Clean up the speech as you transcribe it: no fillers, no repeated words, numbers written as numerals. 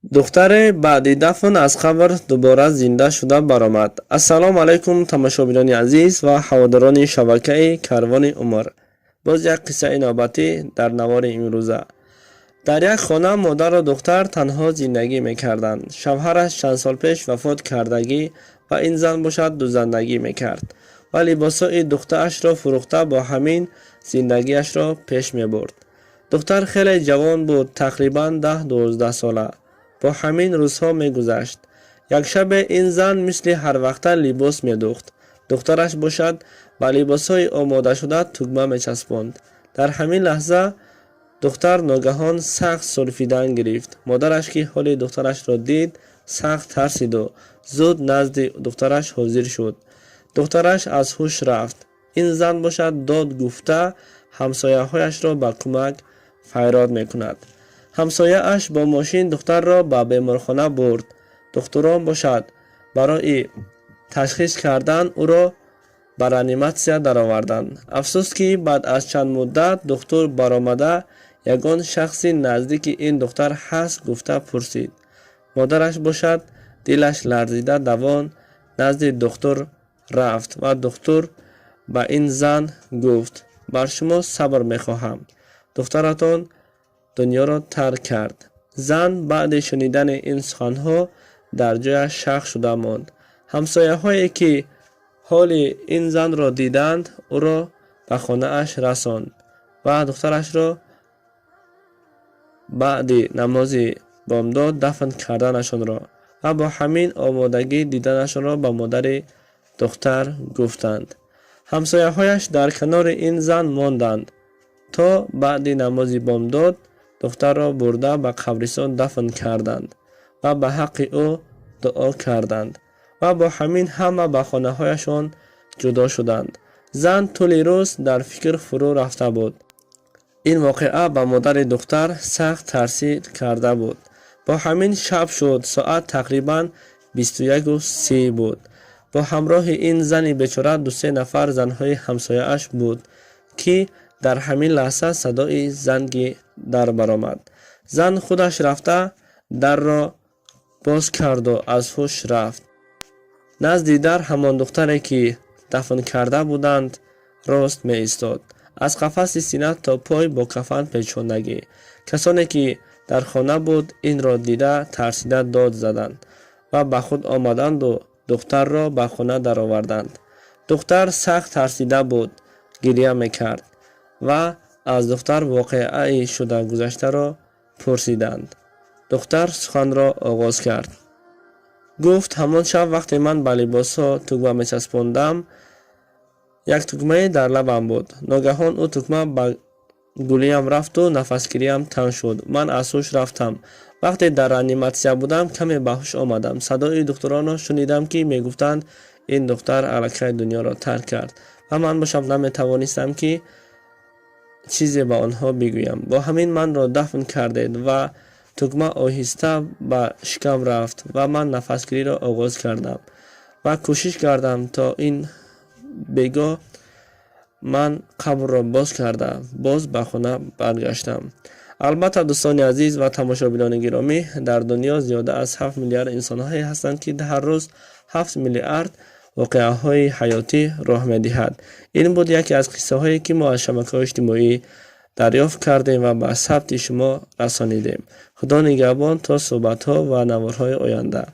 دختر بعد دفن از قبر دوباره زنده شده برآمد. السلام علیکم تماشاگران عزیز و حوادران شبکه کاروان عمر. باز یک قصه نوبتی در نوار امروزه. در یک خانه مادر و دختر تنها زندگی میکردند. شوهرش چند سال پیش وفات کردگی و این زن باشد دو زندگی میکرد و لباسای دخترش را فروخته با همین زندگیش را پیش میبرد. دختر خیلی جوان بود، تقریبا 10-12 ساله. با همین روزها میگذشت. یک شب این زن مثل هر وقت لباس میدوخت. دخترش باشد با لباسهای آماده شده تگمه میچسباند. در همین لحظه دختر ناگهان سخت سرفیدن گرفت. مادرش که حال دخترش را دید سخت ترسید و زود نزد دخترش حاضر شد. دخترش از هوش رفت. این زن باشد داد گفته همسایه هایش را به کمک فریاد میکند. همسایه اش با ماشین دختر را به بیمارخانه برد. دکتران باشد برای تشخیص کردن او را به رانیماسیا درآوردند. افسوس که بعد از چند مدت دکتر برآمده یگان شخصی نزدیک این دختر هست گفته پرسید. مادرش باشد دلش لرزیده دوان نزد دکتر رفت و دکتر به این زن گفت بر شما صبر میخواهم، دخترتان دنیا را ترک کرد. زن بعد شنیدن این سخنها در جایش شق شده ماند. همسایه هایی که حال این زن را دیدند او را به خانه اش رساند و دخترش را بعد نماز بامداد دفن کردنشان را و با همین آمادگی دیدنشان را به مادر دختر گفتند. همسایه هایش در کنار این زن ماندند تا بعد نماز بامداد دختر را برده به قبرستان دفن کردند و به حق او دعا کردند و با همین همه به خانه هایشان جدا شدند. زن طول روز در فکر فرو رفته بود. این واقعه به مادر دختر سخت ترسید کرده بود. با همین شب شد. ساعت تقریبا 21:30 بود. با همراه این زن بیچاره 2-3 نفر زنهای همسایه اش بود که در همین لحظه صدای زنگ در برآمد. زن خودش رفته در را باز کرد و از هوش رفت. نزد در همان دختری که دفن کرده بودند راست می ایستاد. از قفس سینه تا پای با کفن پیچاندگی. کسانی که در خانه بود این را دیده ترسیده داد زدند و به خود آمدند و دختر را به خانه درآوردند. دختر سخت ترسیده بود، گریه میکرد و از دختر واقعه شده گذشته را پرسیدند. دختر سخن را آغاز کرد. گفت همان شب وقتی من به لباس ها تگمه میچسباندم یک تگمه در لبم بود. ناگهان او تگمه به گلویم رفت و نفسگیریم تنگ شد. من از هوش رفتم. وقتی در رانیماسیا بودم کمی به هوش آمدم. صدای دکتران را شنیدم که میگفتند این دختر الکی دنیا را ترک کرد و من باشم نمیتوانستم که چیزی به آنها بگویم. با همین من را دفن کردید و تگمه آهسته به شکم رفت و من نفسگیری را آغاز کردم و کوشش کردم تا این بگاه من قبر را باز کرده باز به خانه برگشتم. البته دوستان عزیز و تماشاگران گرامی، در دنیا زیاده از 7 میلیارد انسان هایی هستند که هر روز 7 میلیارد واقعه های حیاتی راه می دهد. این بود یکی از قصه هایی که ما از شبکه های اجتماعی دریافت کردیم و به ثبت شما رسانیدیم. خدا نگهبان تا صحبت ها و نوارهای آینده.